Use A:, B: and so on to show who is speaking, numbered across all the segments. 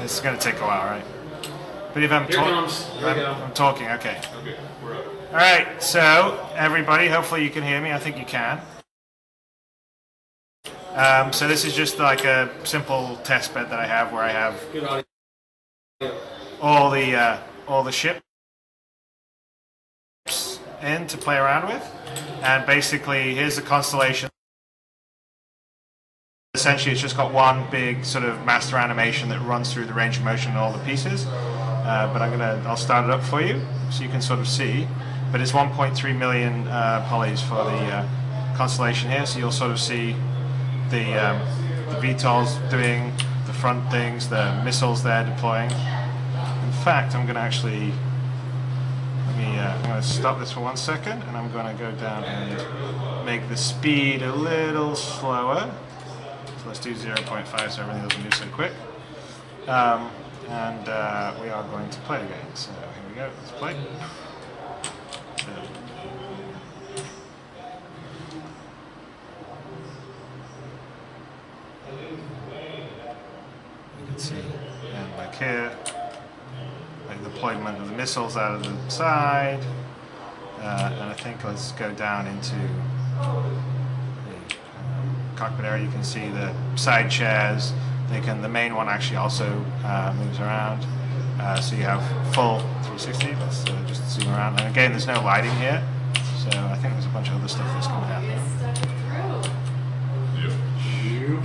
A: It's going to take a while, right? But if I'm talking, okay.
B: Okay, we're up.
A: All right, so everybody, hopefully you can hear me. I think you can. So this is just like a simple test bed that I have where I have all the ships in to play around with, and basically here's the Constellation. Essentially, it's just got one big sort of master animation that runs through the range of motion and all the pieces. But I'll start it up for you so you can sort of see. But it's 1.3 million polys for the Constellation here, so you'll sort of see the VTOLs doing the front things, the missiles there deploying. In fact, I'm going to actually I'm going to stop this for 1 second, and I'm going to go down and make the speed a little slower. So let's do 0.5 so everything doesn't move so quick. And we are going to play again. So here we go, let's play. So, you can see, and like here, like the deployment of the missiles out of the side. And I think let's go down into cockpit area. You can see the side chairs. The main one actually also moves around, so you have full 360. Let's just zoom around. And again, there's no lighting here, so I think there's a bunch of other stuff that's going to happen.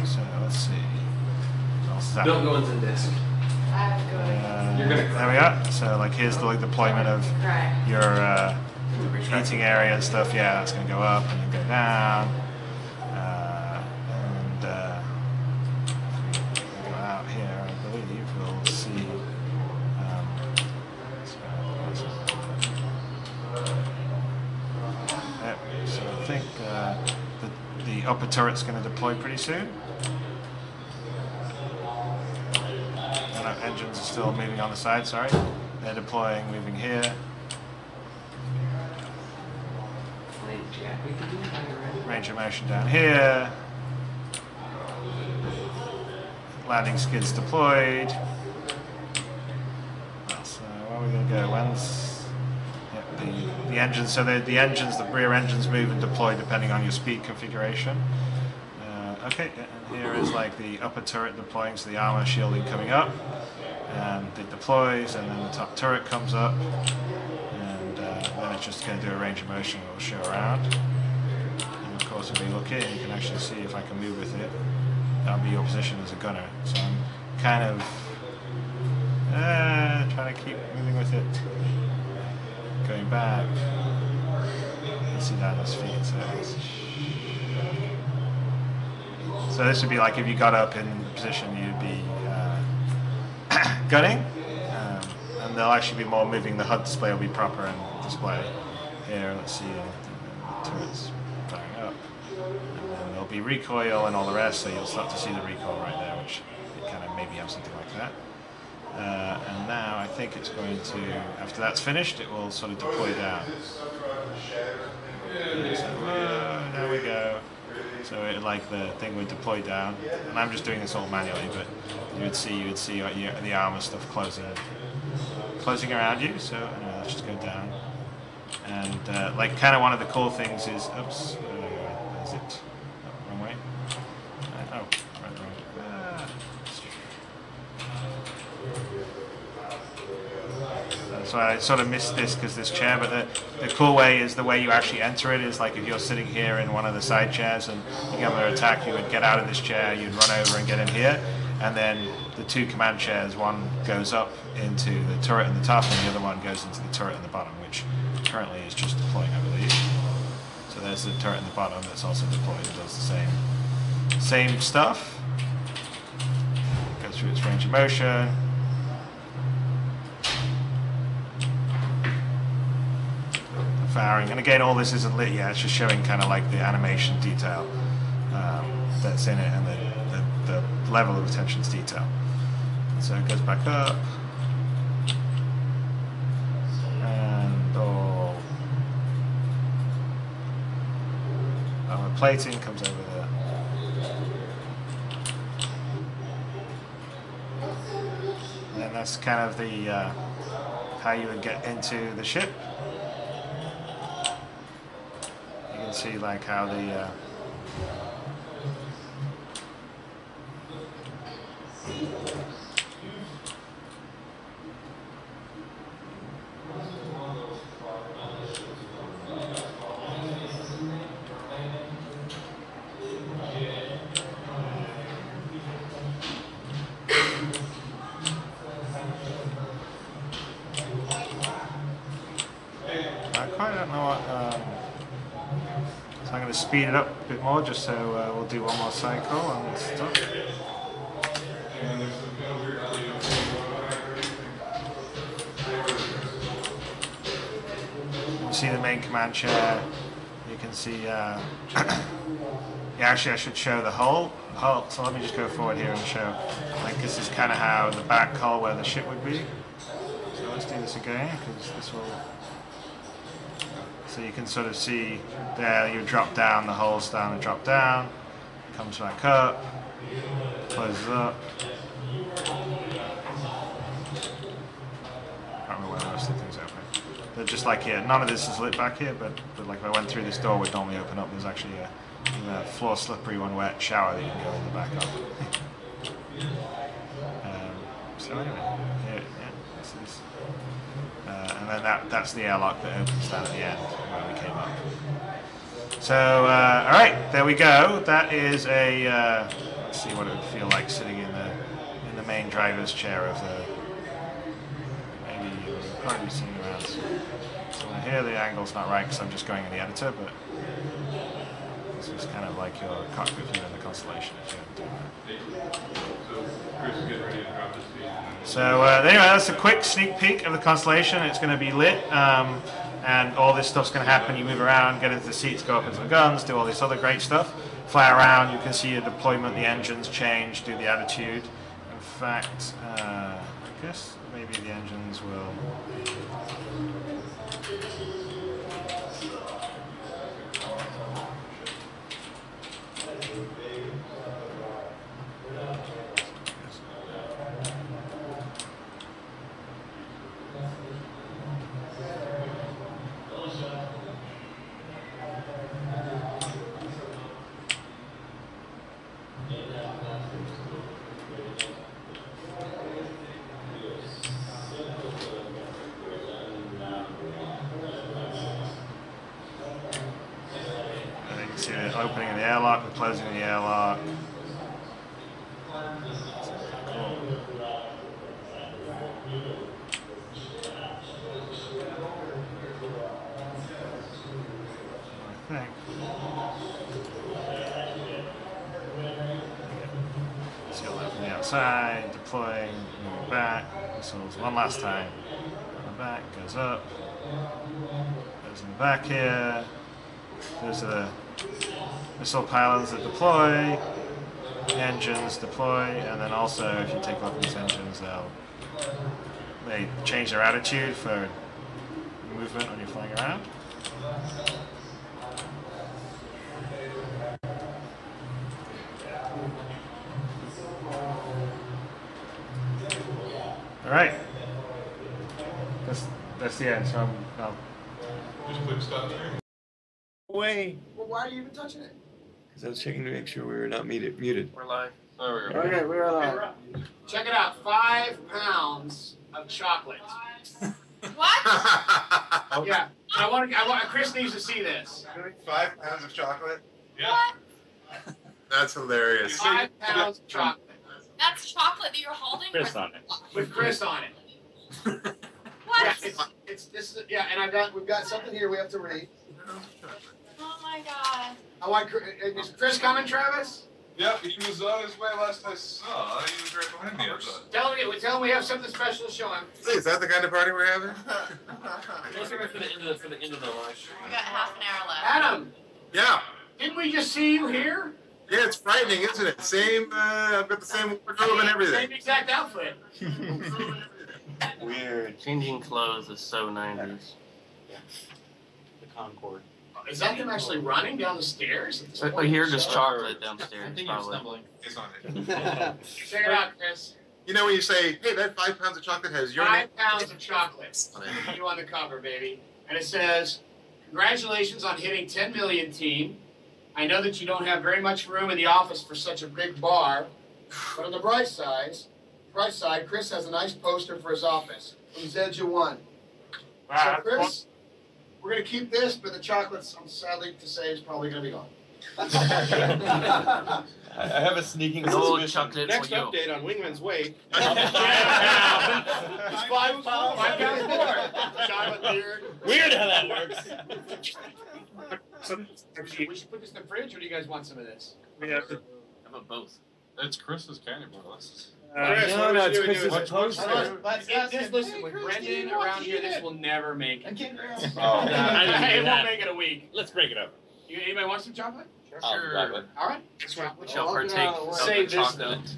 A: So let's see. What else is that?
C: Don't go into the disc.
A: There we are. So like here's the deployment of your heating area and stuff. Yeah, that's going to go up and then go down. The upper turret's going to deploy pretty soon. And our engines are still moving on the side, sorry. They're deploying, moving here. Range of motion down here. Landing skids deployed. So where are we going to go? When's the engines? So the engines, the rear engines move and deploy depending on your speed configuration. Okay, and here is like the upper turret deploying, so the armor shielding coming up, and it deploys, and then the top turret comes up, and then it's just going to do a range of motion. It will show around, and of course if we look in, you can actually see if I can move with it. That'll be your position as a gunner. So I'm kind of trying to keep moving with it. Going back, you can see down his feet. So this would be like if you got up in position, you'd be gunning, and there'll actually be more moving. The HUD display will be proper and display. Here, let's see, the turret's firing up, and then there'll be recoil and all the rest. So you'll start to see the recoil right there, which it kind of maybe have something like that. And now I think it's going to, after that's finished, it will sort of deploy down. So, there we go. So it, like the thing would deploy down, and I'm just doing this all manually, but you would see the armor stuff closing around you. So anyway, let's just go down. And like kind of one of the cool things is, oops, is it? Oh, wrong way. Oh, right, wrong. So I sort of missed this because this chair, but the cool way is the way you actually enter it is like if you're sitting here in one of the side chairs and you come to attack, you would get out of this chair, you'd run over and get in here, and then the two command chairs, one goes up into the turret in the top and the other one goes into the turret in the bottom, which currently is just deploying, I believe. So there's the turret in the bottom that's also deployed and does the same stuff. Goes through its range of motion. Firing, and again, all this isn't lit yet. It's just showing kind of like the animation detail that's in it and the level of attention to detail. So it goes back up, and all our plating comes over there. that's kind of the how you would get into the ship. You can see like how the I quite don't know what. So I'm going to speed it up a bit more, just so we'll do one more cycle and stuff. You see the main command chair. You can see. Yeah, actually, I should show the hull. So let me just go forward here and show. Like this is kind of how the back hull where the ship would be. So let's do this again because this will. So you can sort of see there, you drop down, the hull's down and drop down, comes back up, closes up. I can't remember where the rest of the things open. They're just like here, none of this is lit back here, but like if I went through this door would normally open up, there's actually a floor slippery, one wet shower that you can go in the back of. So anyway, here, yeah, this is. And then that's the airlock that opens down at the end where we came up. So, all right, there we go. That is a, let's see what it would feel like sitting in the main driver's chair of the, maybe you'll probably be seeing around. So here the angle's not right because I'm just going in the editor, but this is kind of like your cockpit view in the Constellation if you're doing that. So anyway, that's a quick sneak peek of the Constellation. It's going to be lit, and all this stuff's going to happen. You move around, get into the seats, go up into the guns, do all this other great stuff. Fly around, you can see your deployment, the engines change, do the attitude. In fact, I guess maybe the engines will... See the opening of the airlock, the closing of the airlock. I think. See all that from the outside, deploying, moving back, missiles one last time. On the back, goes up, goes in the back here. Those are the missile pylons that deploy, engines deploy, and then also if you take a look at these engines, they change their attitude for movement when you're flying around. All right, that's the end. So I'll
B: just click stop here.
C: Way.
D: Well, why are you even touching it?
C: Because I was checking to make sure we were not muted.
D: We're live.
B: Oh, we're good.
D: Okay, we're live.
E: Check it out. 5 pounds of chocolate.
F: What?
E: Yeah. Chris needs to see this.
G: 5 pounds of chocolate?
B: Yeah.
F: What?
G: That's hilarious.
E: 5 pounds of chocolate.
F: That's chocolate that you're holding?
A: Chris on it.
E: With Chris on it.
F: What?
E: Yeah, and we've got something here we have to read.
F: Oh my god.
E: Is Chris coming, Travis?
B: Yep, he was on his way last I saw. He was right behind me.
E: Tell him we have something special to show him.
G: Hey, is that the kind of party we're having?
H: Let's wait for the end of the lunch.
F: We got half an hour left.
E: Adam,
G: Yeah.
E: didn't we just see you here?
G: Yeah, it's frightening, isn't it? Same, I've got the same wardrobe and everything.
E: Same exact outfit.
C: Weird.
H: Changing clothes is so 90s. The Concorde.
E: Is that him actually running down the stairs?
H: I hear just chocolate downstairs,
I: I think you're
H: probably.
I: stumbling.
G: He's on it.
E: Check it out, Chris.
G: You know when you say, hey, that 5 pounds of chocolate has your name?
E: 5 pounds of chocolate. You on the cover, baby. And it says, congratulations on hitting 10 million, team. I know that you don't have very much room in the office for such a big bar, but on the bright side, Chris has a nice poster for his office from Zedja1.
A: Wow,
E: So, Chris, we're going to keep this, but the chocolates, I'm sadly to say, is probably going to be gone.
C: I have a sneaking
H: No
C: suspicion.
H: chocolate
D: Next
H: for you.
D: update on Wingman's weight.
E: It's 5 pounds. 5 pounds more. Chocolate beard.
C: Weird how that works.
E: We should put this in the fridge, or do you guys want some of this?
A: Yeah.
H: How about both?
B: It's Chris's candy bar. Chris,
C: No,
D: what
C: no,
D: was
C: it's
D: you
C: Chris's
D: doing?
C: poster.
E: Listen, with Brendan around here, this will never make it.
B: Oh.
E: It won't make it a week.
C: Let's break it up.
E: Anybody want some chocolate?
H: Sure.
E: All right.
H: We shall partake of
E: Save
H: the
E: this,
H: chocolate.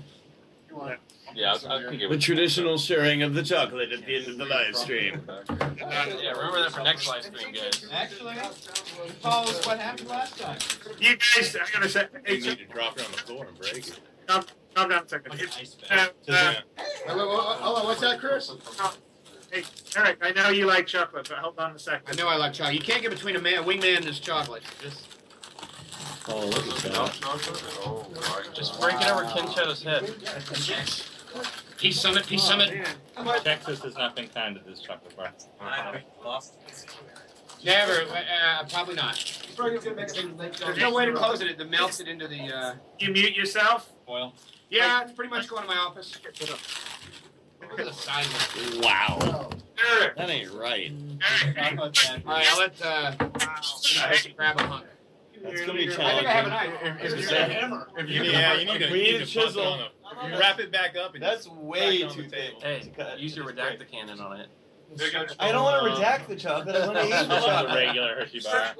E: You want it?
B: Yeah, I can give
C: The
B: it.
C: traditional sharing of the chocolate at the end of the live stream.
H: Yeah, remember that for next live stream, guys.
E: Actually, tell us what happened last time.
A: You guys, I'm gonna say, hey,
C: You need to drop it on the floor and break it.
A: calm down a second.
E: What's that, Chris?
A: Hey, Eric, I know you like chocolate, but hold on a
E: I
A: second.
E: know I like chocolate. You can't get between a wingman and his chocolate.
C: Oh, look at that.
B: Oh, my
H: Just
B: God.
H: break it over Ken Shadow's head.
E: Peace summit, peace summit.
I: Texas has not been kind to this chocolate bar.
E: Never, probably not. There's no way to close it. It melts it into the.
A: You mute yourself?
I: Well,
E: Yeah, it's pretty much going to my office. Look at the size of it.
C: Wow.
A: Eric,
C: That ain't right.
A: Eric.
E: All right, I'll let grab a hunk.
C: That's gonna be
E: I think I have a
C: challenging.
E: knife. If you
C: Yeah.
E: a hammer.
I: if
C: you-
I: yeah,
C: you need a- we need a chisel.
I: Wrap it back up. And
C: That's
I: just
C: way
I: crack it on
C: too
I: the
C: big.
I: table.
H: Hey, use your redactor cannon on it.
C: I don't want to redact the chocolate. I want to eat the
I: Just a
C: chocolate.
I: regular Hershey bar.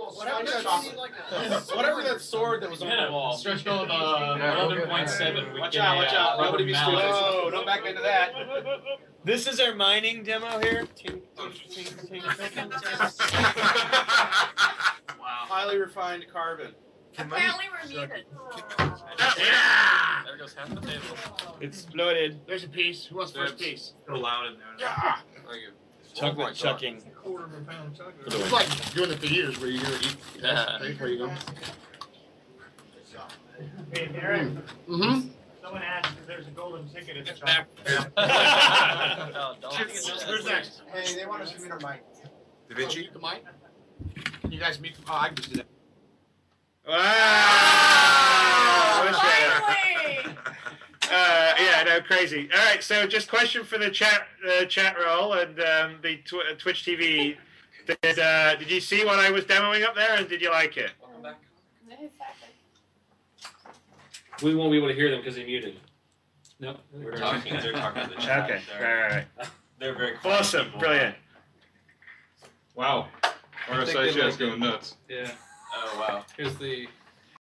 D: Whatever that sword that was on the wall.
E: Stretch goal of
I: 11.7.
E: Watch out, watch out. Nobody be stupid. Oh, don't back into that.
C: This is our mining demo here.
D: Highly refined carbon.
F: Apparently we're muted.
H: There goes half the table.
C: Exploded.
E: There's a piece. Who wants first piece?
I: So loud in there.
B: Thank you.
C: Chocolate chucking.
E: It's like doing it for years where you eat.
H: Yeah.
E: Where you go.
J: Hey, Eric,
E: Mm-hmm.
J: someone asked if there's a golden ticket at the
E: It's
J: top.
E: back.
H: No, don't think it's
E: Where's next? Hey, they want us to meet our mic.
G: Da Vinci?
E: Meet the mic? You guys meet the I can just do that.
A: Wow!
F: Finally!
A: Yeah, no, crazy. All right, so just question for the chat roll and the Twitch TV. Did you see what I was demoing up there, and did you like it?
K: We won't be able to hear them because they muted.
I: No,
K: We're
I: talking. They're talking to the chat.
A: Okay,
I: They're,
A: right.
I: they're very quiet
A: Awesome,
I: people.
A: brilliant.
B: Wow.
D: I think
B: RSI's
D: they like
B: going nuts.
K: Yeah.
I: Oh wow.
D: Here's the